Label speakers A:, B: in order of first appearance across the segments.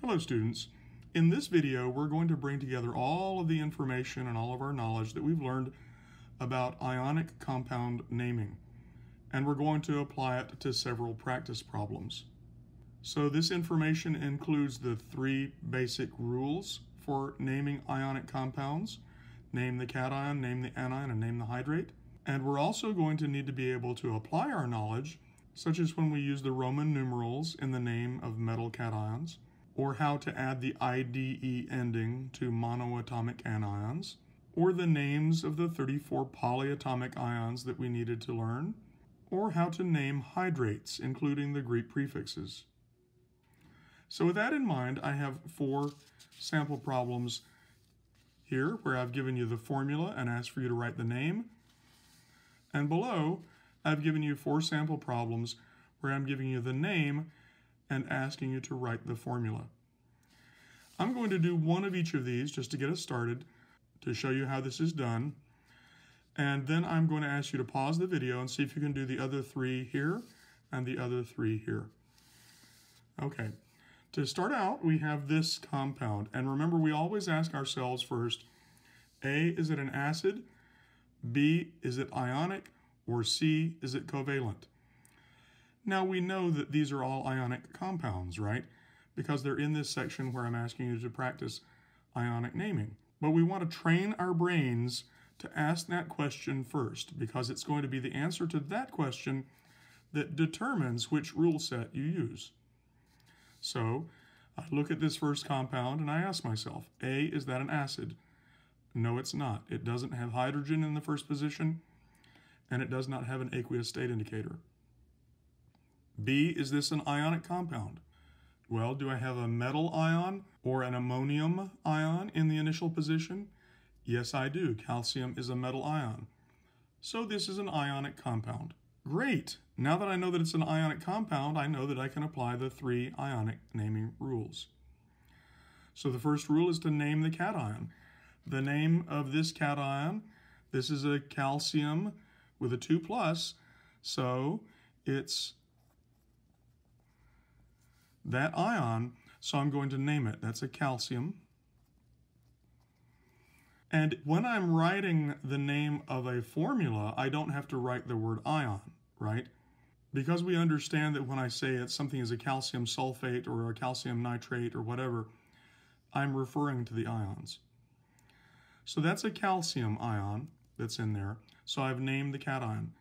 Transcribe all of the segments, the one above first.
A: Hello students. In this video we're going to bring together all of the information and all of our knowledge that we've learned about ionic compound naming, and we're going to apply it to several practice problems. So this information includes the three basic rules for naming ionic compounds: name the cation, name the anion, and name the hydrate. And we're also going to need to be able to apply our knowledge, such as when we use the Roman numerals in the name of metal cations, or how to add the IDE ending to monoatomic anions, or the names of the 34 polyatomic ions that we needed to learn, or how to name hydrates, including the Greek prefixes. So with that in mind, I have 4 sample problems here where I've given you the formula and asked for you to write the name. And below, I've given you 4 sample problems where I'm giving you the name and asking you to write the formula. I'm going to do one of each of these just to get us started, to show you how this is done. And then I'm going to ask you to pause the video and see if you can do the other 3 here and the other 3 here. Okay, to start out, we have this compound. And remember, we always ask ourselves first, A, is it an acid? B, is it ionic? Or C, is it covalent? Now we know that these are all ionic compounds, right? Because they're in this section where I'm asking you to practice ionic naming. But we want to train our brains to ask that question first, because it's going to be the answer to that question that determines which rule set you use. So I look at this first compound and I ask myself, A, is that an acid? No, it's not. It doesn't have hydrogen in the first position, and it does not have an aqueous state indicator. B, is this an ionic compound? Well, do I have a metal ion or an ammonium ion in the initial position? Yes, I do. Calcium is a metal ion. So this is an ionic compound. Great! Now that I know that it's an ionic compound, I know that I can apply the 3 ionic naming rules. So the first rule is to name the cation. The name of this cation, this is a calcium with a 2+, so it's that ion, so I'm going to name it. That's a calcium. And when I'm writing the name of a formula, I don't have to write the word ion, right? Because we understand that when I say something is a calcium sulfate or a calcium nitrate or whatever, I'm referring to the ions. So that's a calcium ion that's in there. So I've named the cation.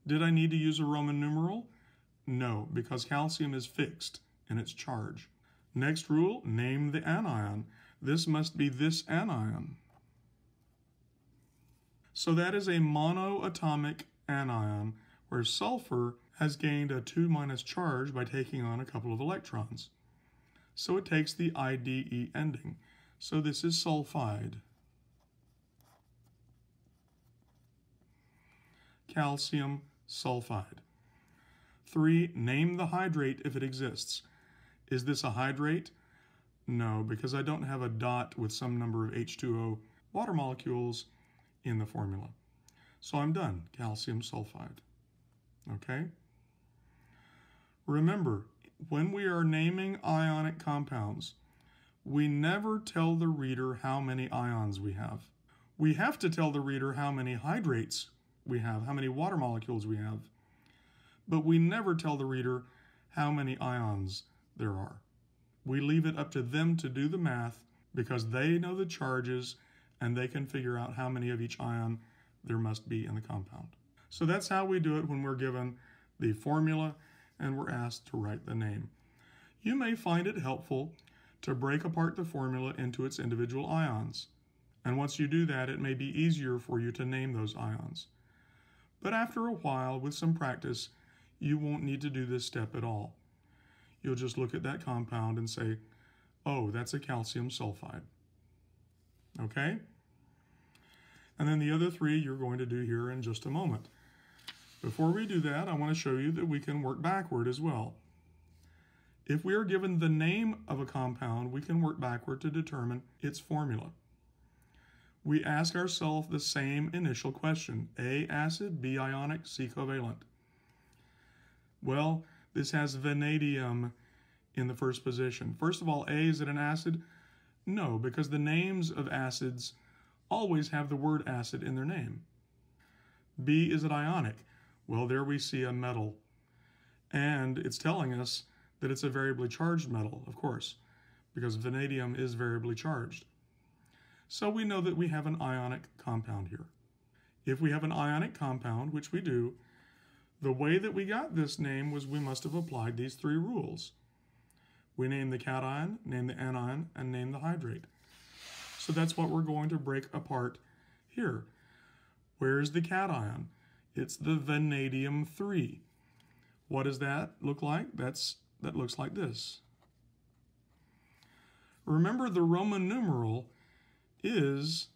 A: Did I need to use a Roman numeral? No, because calcium is fixed in its charge. Next rule, name the anion. This must be this anion. So that is a monoatomic anion where sulfur has gained a 2- charge by taking on a couple of electrons. So it takes the IDE ending. So this is sulfide. Calcium sulfide. 3, name the hydrate if it exists. Is this a hydrate? No, because I don't have a dot with some number of H2O water molecules in the formula. So I'm done, calcium sulfide. Okay? Remember, when we are naming ionic compounds, we never tell the reader how many ions we have. We have to tell the reader how many hydrates we have, how many water molecules we have, but we never tell the reader how many ions there are. We leave it up to them to do the math because they know the charges and they can figure out how many of each ion there must be in the compound. So that's how we do it when we're given the formula and we're asked to write the name. You may find it helpful to break apart the formula into its individual ions. And once you do that, it may be easier for you to name those ions. But after a while, with some practice, you won't need to do this step at all. You'll just look at that compound and say, oh, that's a calcium sulfide. Okay? And then the other 3 you're going to do here in just a moment. Before we do that, I want to show you that we can work backward as well. If we are given the name of a compound, we can work backward to determine its formula. We ask ourselves the same initial question: A, acid, B, ionic, C, covalent. Well, this has vanadium in the first position. First of all, A, is it an acid? No, because the names of acids always have the word acid in their name. B, is it ionic? Well, there we see a metal. And it's telling us that it's a variably charged metal, of course, because vanadium is variably charged. So we know that we have an ionic compound here. If we have an ionic compound, which we do, the way that we got this name was we must have applied these three rules. We name the cation, name the anion, and name the hydrate. So that's what we're going to break apart here. Where's the cation? It's the vanadium 3. What does that look like? That looks like this. Remember, the Roman numeral is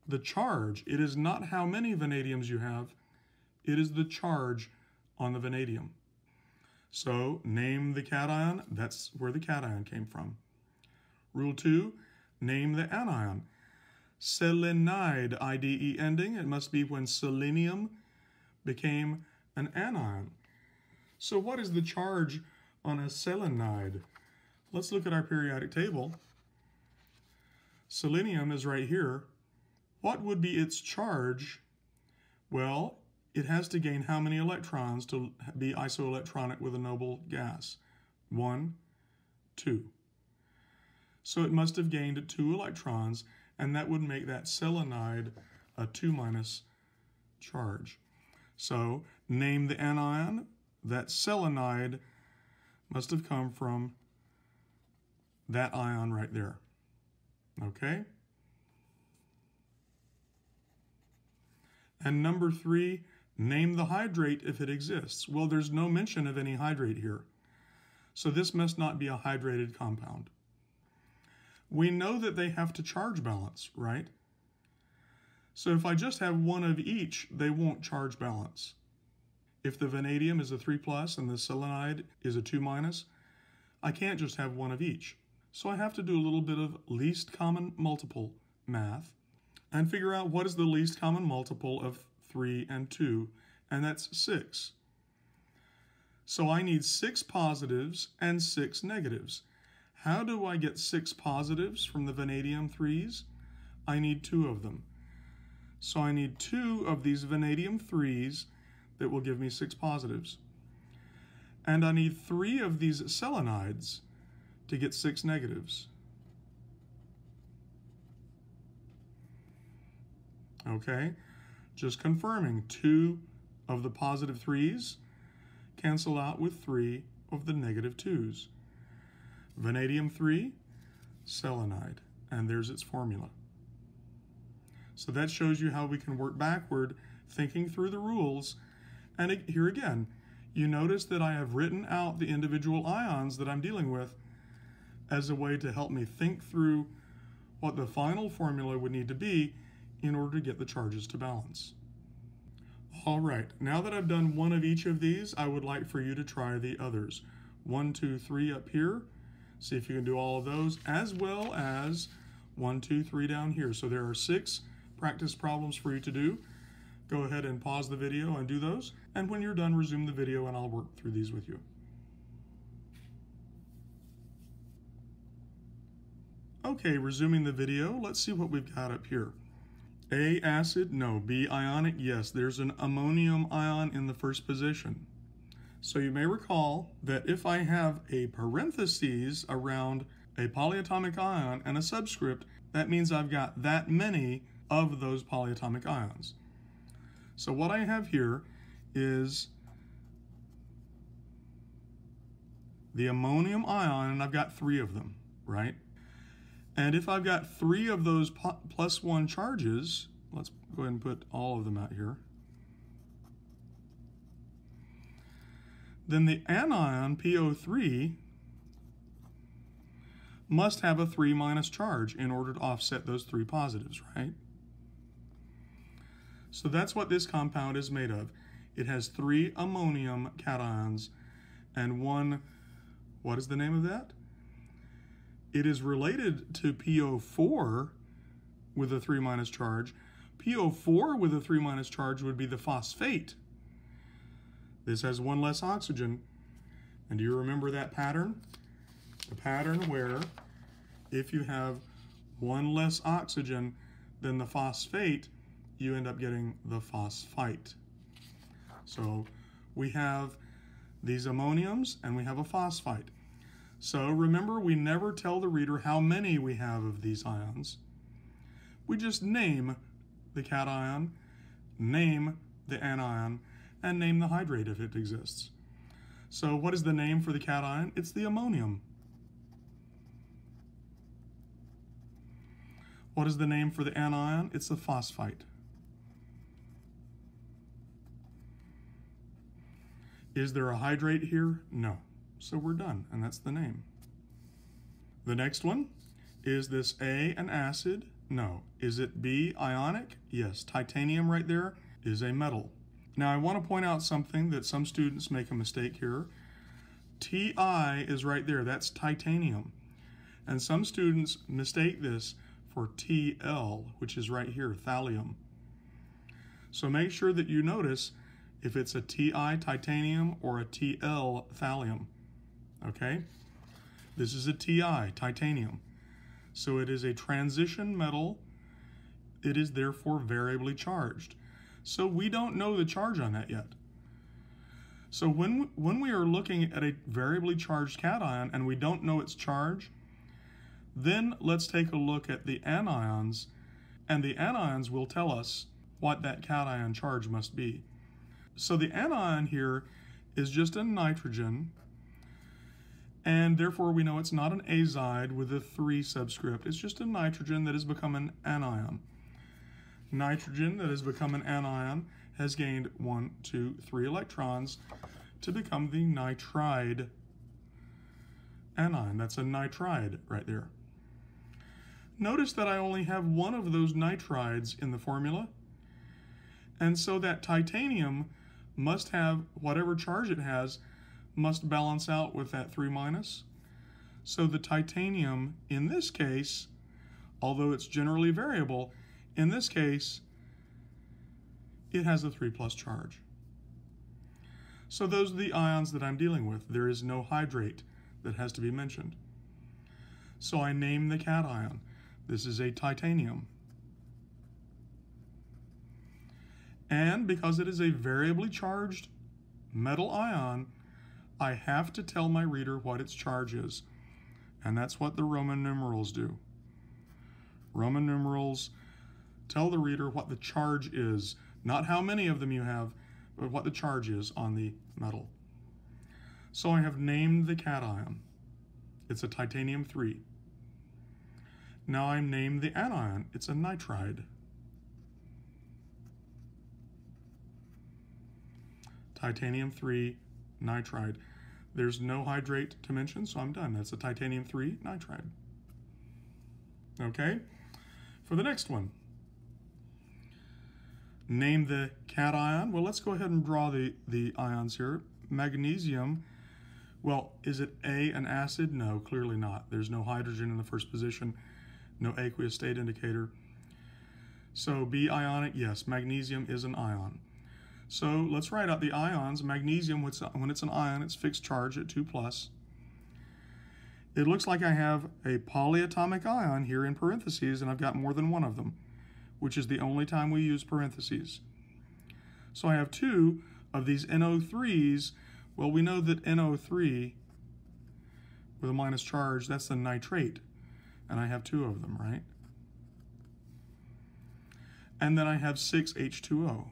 A: the charge. It is not how many vanadiums you have. It is the charge on the vanadium. So name the cation. That's where the cation came from. Rule 2, name the anion. Selenide, IDE ending. It must be when selenium became an anion. So what is the charge on a selenide? Let's look at our periodic table. Selenium is right here. What would be its charge? Well, it has to gain how many electrons to be isoelectronic with a noble gas? 1, 2. So it must have gained 2 electrons, and that would make that selenide a 2- charge. So name the anion. That selenide must have come from that ion right there. Okay? And number 3, name the hydrate if it exists. Well, there's no mention of any hydrate here. So this must not be a hydrated compound. We know that they have to charge balance, right? So if I just have one of each, they won't charge balance. If the vanadium is a 3+ and the selenide is a 2-, I can't just have one of each. So I have to do a little bit of least common multiple math and figure out what is the least common multiple of 3 and 2, and that's 6. So I need 6 positives and 6 negatives. How do I get 6 positives from the vanadium 3s? I need 2 of them. So I need 2 of these vanadium 3s that will give me 6 positives. And I need 3 of these selenides to get 6 negatives. Okay, just confirming, 2 of the positive 3s cancel out with 3 of the negative 2s. Vanadium 3, selenide, and there's its formula. So that shows you how we can work backward, thinking through the rules. And here again, you notice that I have written out the individual ions that I'm dealing with as a way to help me think through what the final formula would need to be in order to get the charges to balance. All right, now that I've done one of each of these, I would like for you to try the others. 1, 2, 3 up here. See if you can do all of those, as well as 1, 2, 3 down here. So there are 6 practice problems for you to do. Go ahead and pause the video and do those. And when you're done, resume the video and I'll work through these with you. Okay, resuming the video, let's see what we've got up here. A, acid, no. B, ionic, yes. There's an ammonium ion in the first position. So you may recall that if I have a parentheses around a polyatomic ion and a subscript, that means I've got that many of those polyatomic ions. So what I have here is the ammonium ion, and I've got 3 of them, right? And if I've got 3 of those +1 charges, let's go ahead and put all of them out here, then the anion, PO3, must have a 3- charge in order to offset those 3 positives, right? So that's what this compound is made of. It has 3 ammonium cations and 1, what is the name of that? It is related to PO4 with a 3- charge. PO4 with a 3- charge would be the phosphate. This has 1 less oxygen, And do you remember that pattern? The pattern where if you have one less oxygen than the phosphate, you end up getting the phosphite. So we have these ammoniums and we have a phosphite. So remember, we never tell the reader how many we have of these ions. We just name the cation, name the anion, and name the hydrate if it exists. So what is the name for the cation? It's the ammonium. What is the name for the anion? It's the phosphite. Is there a hydrate here? No. So we're done, and that's the name. The next one, is this A an acid? No. Is it B ionic? Yes. Titanium right there is a metal. Now I want to point out something that some students make a mistake here. Ti is right there, that's titanium. And some students mistake this for Tl, which is right here, thallium. So make sure that you notice if it's a Ti titanium or a Tl thallium, okay? This is a Ti, titanium. So it is a transition metal. It is therefore variably charged. So we don't know the charge on that yet. So when we are looking at a variably charged cation and we don't know its charge, then let's take a look at the anions, and the anions will tell us what that cation charge must be. So the anion here is just a nitrogen, and therefore we know it's not an azide with a 3 subscript. It's just a nitrogen that has become an anion. Nitrogen that has become an anion has gained 1, 2, 3 electrons to become the nitride anion. That's a nitride right there. Notice that I only have one of those nitrides in the formula, and so that titanium must have whatever charge it has must balance out with that 3-. So the titanium in this case, although it's generally variable, in this case it has a 3+ charge. So those are the ions that I'm dealing with. There is no hydrate that has to be mentioned. So I name the cation. This is a titanium. And because it is a variably charged metal ion, I have to tell my reader what its charge is. And that's what the Roman numerals do. Roman numerals tell the reader what the charge is, not how many of them you have, but what the charge is on the metal. So I have named the cation. It's a titanium 3. Now I named the anion. It's a nitride. Titanium 3 nitride. There's no hydrate to mention, so I'm done. That's a titanium 3 nitride. Okay? For the next one, name the cation. Well, let's go ahead and draw the ions here. Magnesium, well, is it A an acid? No, clearly not. There's no hydrogen in the first position, no aqueous state indicator. So B ionic, yes, magnesium is an ion. So let's write out the ions. Magnesium, when it's an ion, it's fixed charge at 2+. It looks like I have a polyatomic ion here in parentheses, and I've got more than one of them, which is the only time we use parentheses. So I have 2 of these NO3s. Well, we know that NO3 with a minus charge, that's the nitrate, and I have 2 of them, right? And then I have 6 H2O.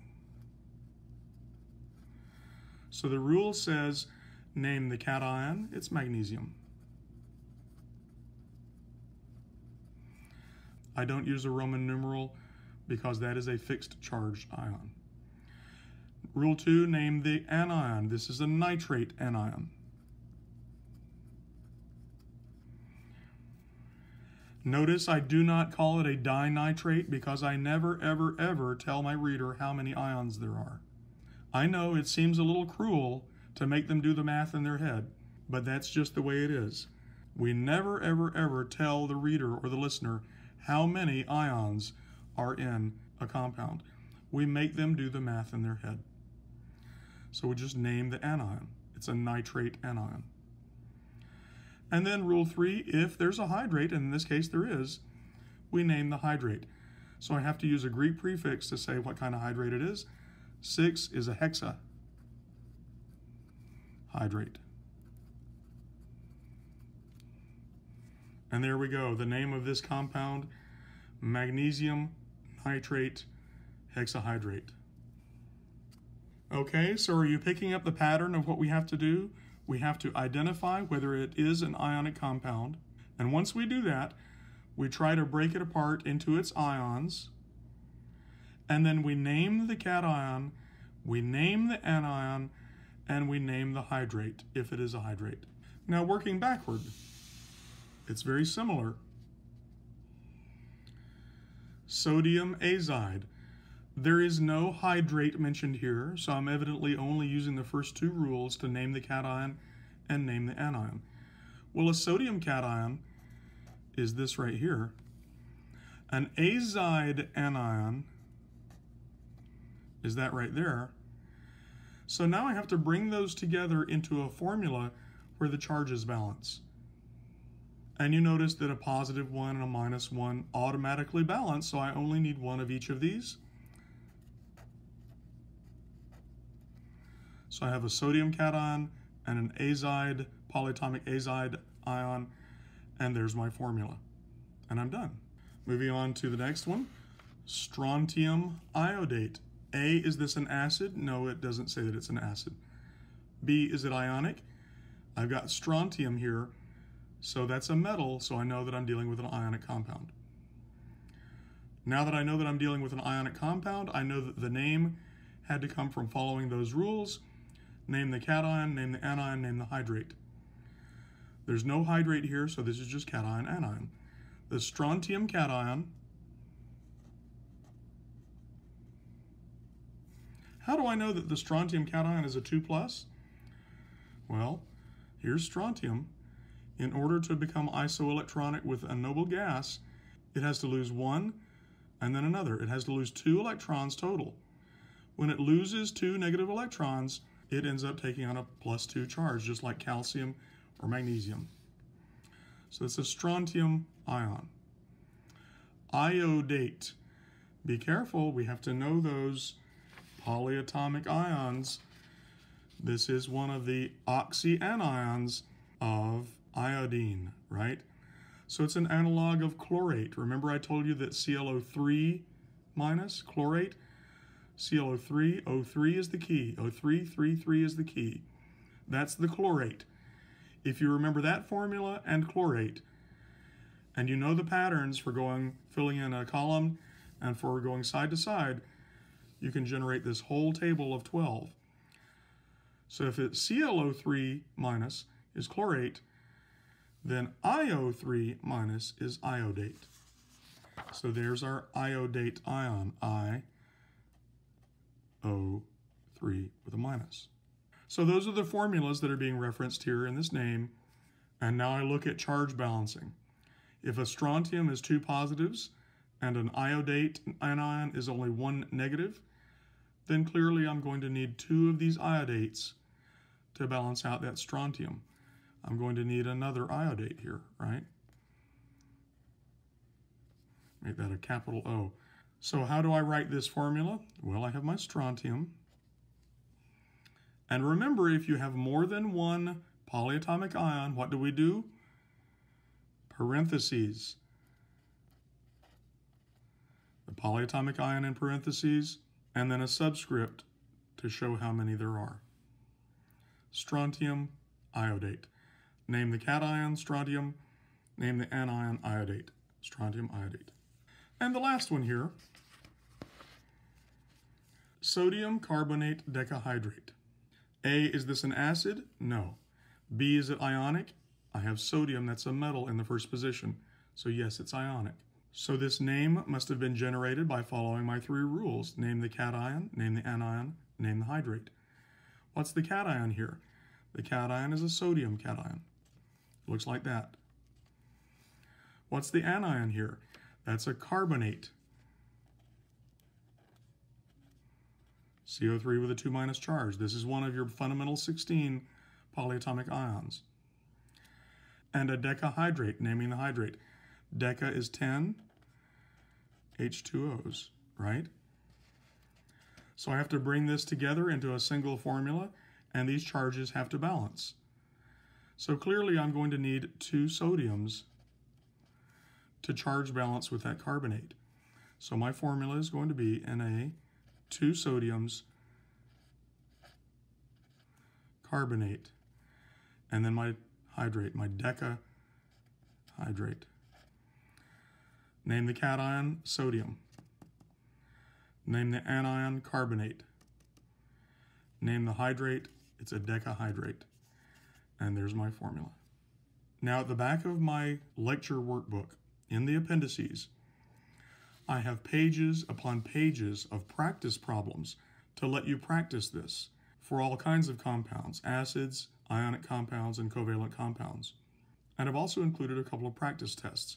A: So the rule says name the cation, it's magnesium. I don't use a Roman numeral because that is a fixed charged ion. Rule 2, name the anion. This is a nitrate anion. Notice I do not call it a dinitrate because I never, ever, ever tell my reader how many ions there are. I know it seems a little cruel to make them do the math in their head, but that's just the way it is. We never, ever, ever tell the reader or the listener how many ions are in a compound. We make them do the math in their head. So we just name the anion. It's a nitrate anion. And then rule 3, if there's a hydrate, and in this case there is, we name the hydrate. So I have to use a Greek prefix to say what kind of hydrate it is. 6 is a hexahydrate. And there we go, the name of this compound, magnesium nitrate hexahydrate. Okay, so are you picking up the pattern of what we have to do? We have to identify whether it is an ionic compound, and once we do that, we try to break it apart into its ions, and then we name the cation, we name the anion, and we name the hydrate, if it is a hydrate. Now working backward, it's very similar. Sodium azide. There is no hydrate mentioned here, so I'm evidently only using the first two rules to name the cation and name the anion. Well, a sodium cation is this right here. An azide anion is that right there. So now I have to bring those together into a formula where the charges balance. And you notice that a positive 1 and a minus 1 automatically balance, so I only need one of each of these. So I have a sodium cation and an azide, polyatomic azide ion, and there's my formula. And I'm done. Moving on to the next one, strontium iodate. A, is this an acid? No, it doesn't say that it's an acid. B, is it ionic? I've got strontium here, so that's a metal, so I know that I'm dealing with an ionic compound. Now that I know that I'm dealing with an ionic compound, I know that the name had to come from following those rules. Name the cation, name the anion, name the hydrate. There's no hydrate here, so this is just cation, anion. The strontium cation. How do I know that the strontium cation is a 2+? Well, here's strontium. In order to become isoelectronic with a noble gas, it has to lose one and then another. It has to lose 2 electrons total. When it loses 2 negative electrons, it ends up taking on a +2 charge, just like calcium or magnesium. So it's a strontium ion. Iodate. Be careful, we have to know those polyatomic ions. This is one of the oxyanions of iodine, right? So it's an analog of chlorate. Remember I told you that ClO3 minus, chlorate? ClO3, O3 is the key. O3, 3 is the key. That's the chlorate. If you remember that formula and chlorate, and you know the patterns for filling in a column and for going side to side, you can generate this whole table of 12. So if it's ClO3 minus is chlorate, then IO3 minus is iodate. So there's our iodate ion, IO3 with a minus. So those are the formulas that are being referenced here in this name. And now I look at charge balancing. If a strontium is 2 positives and an iodate anion is only 1 negative, then clearly I'm going to need 2 of these iodates to balance out that strontium. I'm going to need another iodate here, right? Make that a capital O. So how do I write this formula? Well, I have my strontium. And remember, if you have more than one polyatomic ion, what do? Parentheses. The polyatomic ion in parentheses, and then a subscript to show how many there are. Strontium iodate. Name the cation, strontium. Name the anion, iodate. Strontium iodate. And the last one here, sodium carbonate decahydrate. A, is this an acid? No. B, is it ionic? I have sodium, that's a metal in the first position. So yes, it's ionic. So this name must have been generated by following my 3 rules. Name the cation, name the anion, name the hydrate. What's the cation here? The cation is a sodium cation. It looks like that. What's the anion here? That's a carbonate. CO3 with a 2- charge. This is one of your fundamental 16 polyatomic ions. And a decahydrate, naming the hydrate. Deca is 10 H2Os, right? So I have to bring this together into a single formula, and these charges have to balance. So clearly I'm going to need 2 sodiums to charge balance with that carbonate. So my formula is going to be Na, 2 sodiums, carbonate, and then my hydrate, my decahydrate. Name the cation sodium. Name the anion carbonate. Name the hydrate, it's a decahydrate. And there's my formula. Now at the back of my lecture workbook, in the appendices, I have pages upon pages of practice problems to let you practice this for all kinds of compounds, acids, ionic compounds, and covalent compounds. And I've also included a couple of practice tests.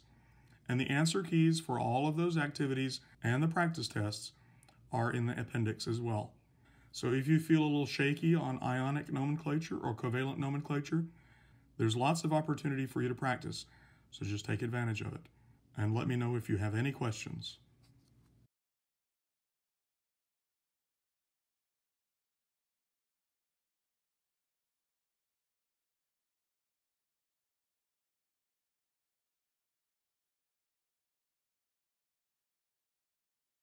A: And the answer keys for all of those activities and the practice tests are in the appendix as well. So if you feel a little shaky on ionic nomenclature or covalent nomenclature, there's lots of opportunity for you to practice. So just take advantage of it. And let me know if you have any questions.